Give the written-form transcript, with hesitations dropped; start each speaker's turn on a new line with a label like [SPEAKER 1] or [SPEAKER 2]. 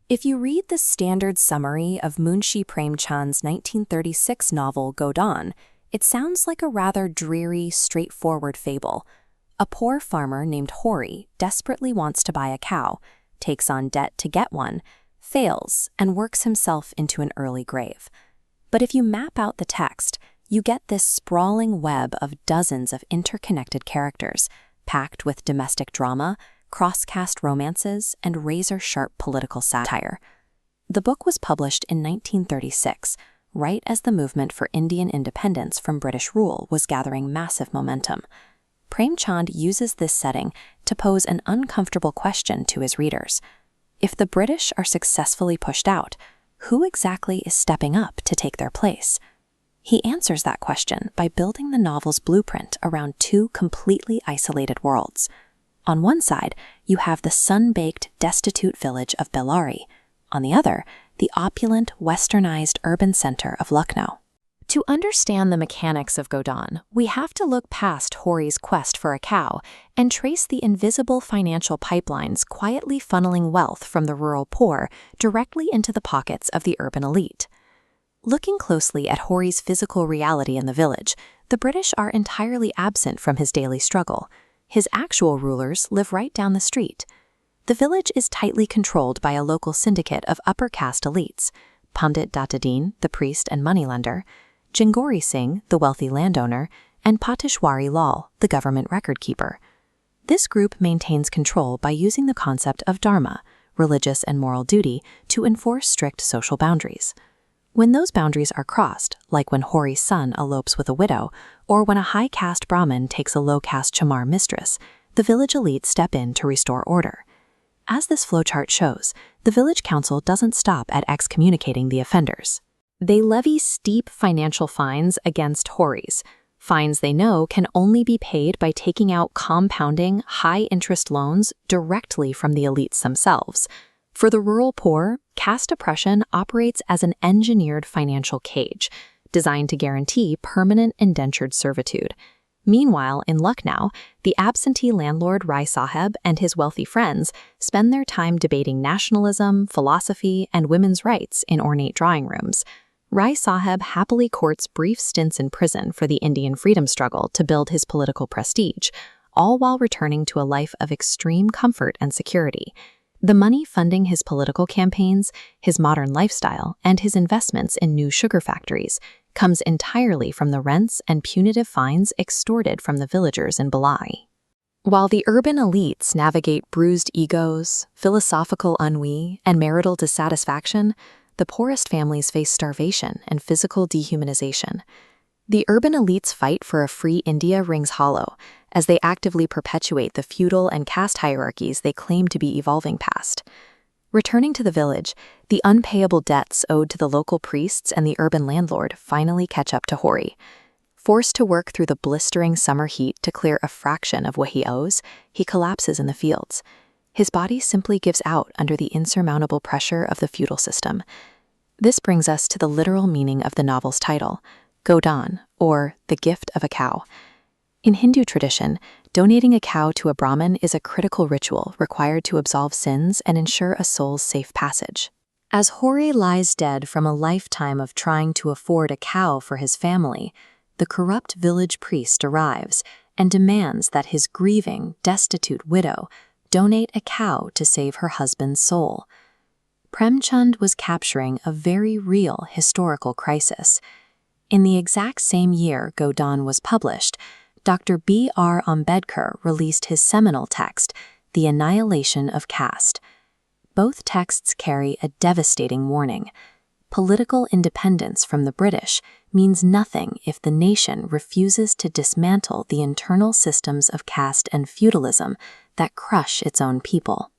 [SPEAKER 1] If you read the standard summary of Munshi Premchand's 1936 novel Godaan, it sounds like a rather dreary, straightforward fable. A poor farmer named Hori desperately wants to buy a cow, takes on debt to get one, fails, and works himself into an early grave. But if you map out the text, you get this sprawling web of dozens of interconnected characters, packed with domestic drama, cross-caste romances, and razor-sharp political satire. The book was published in 1936, right as the movement for Indian independence from British rule was gathering massive momentum. Premchand uses this setting to pose an uncomfortable question to his readers. If the British are successfully pushed out, who exactly is stepping up to take their place? He answers that question by building the novel's blueprint around two completely isolated worlds. On one side, you have the sun-baked, destitute village of Bellari. On the other, the opulent, westernized urban center of Lucknow. To understand the mechanics of Godaan, we have to look past Hori's quest for a cow and trace the invisible financial pipelines quietly funneling wealth from the rural poor directly into the pockets of the urban elite. Looking closely at Hori's physical reality in the village, the British are entirely absent from his daily struggle. His actual rulers live right down the street. The village is tightly controlled by a local syndicate of upper caste elites: Pandit Decoding, the priest and moneylender, Jingori Singh, the wealthy landowner, and Patishwari Lal, the government record keeper. This group maintains control by using the concept of dharma, religious and moral duty, to enforce strict social boundaries. When those boundaries are crossed, like when Hori's son elopes with a widow, or when a high-caste Brahmin takes a low-caste chamar mistress, the village elite step in to restore order. As this flowchart shows, the village council doesn't stop at excommunicating the offenders. They levy steep financial fines against Horis, fines they know can only be paid by taking out compounding, high-interest loans directly from the elites themselves. For the rural poor, caste oppression operates as an engineered financial cage, designed to guarantee permanent indentured servitude. Meanwhile, in Lucknow, the absentee landlord Rai Sahib and his wealthy friends spend their time debating nationalism, philosophy, and women's rights in ornate drawing rooms. Rai Sahib happily courts brief stints in prison for the Indian freedom struggle to build his political prestige, all while returning to a life of extreme comfort and security. The money funding his political campaigns, his modern lifestyle, and his investments in new sugar factories comes entirely from the rents and punitive fines extorted from the villagers in Bellari. While the urban elites navigate bruised egos, philosophical ennui, and marital dissatisfaction, the poorest families face starvation and physical dehumanization. The urban elites' fight for a free India rings hollow, as they actively perpetuate the feudal and caste hierarchies they claim to be evolving past. Returning to the village, the unpayable debts owed to the local priests and the urban landlord finally catch up to Hori. Forced to work through the blistering summer heat to clear a fraction of what he owes, he collapses in the fields. His body simply gives out under the insurmountable pressure of the feudal system. This brings us to the literal meaning of the novel's title, Godaan, or the gift of a cow. In Hindu tradition, donating a cow to a Brahmin is a critical ritual required to absolve sins and ensure a soul's safe passage. As Hori lies dead from a lifetime of trying to afford a cow for his family, the corrupt village priest arrives and demands that his grieving, destitute widow donate a cow to save her husband's soul. Premchand was capturing a very real historical crisis. In the exact same year Godaan was published, Dr. B.R. Ambedkar released his seminal text, The Annihilation of Caste. Both texts carry a devastating warning. Political independence from the British means nothing if the nation refuses to dismantle the internal systems of caste and feudalism that crush its own people.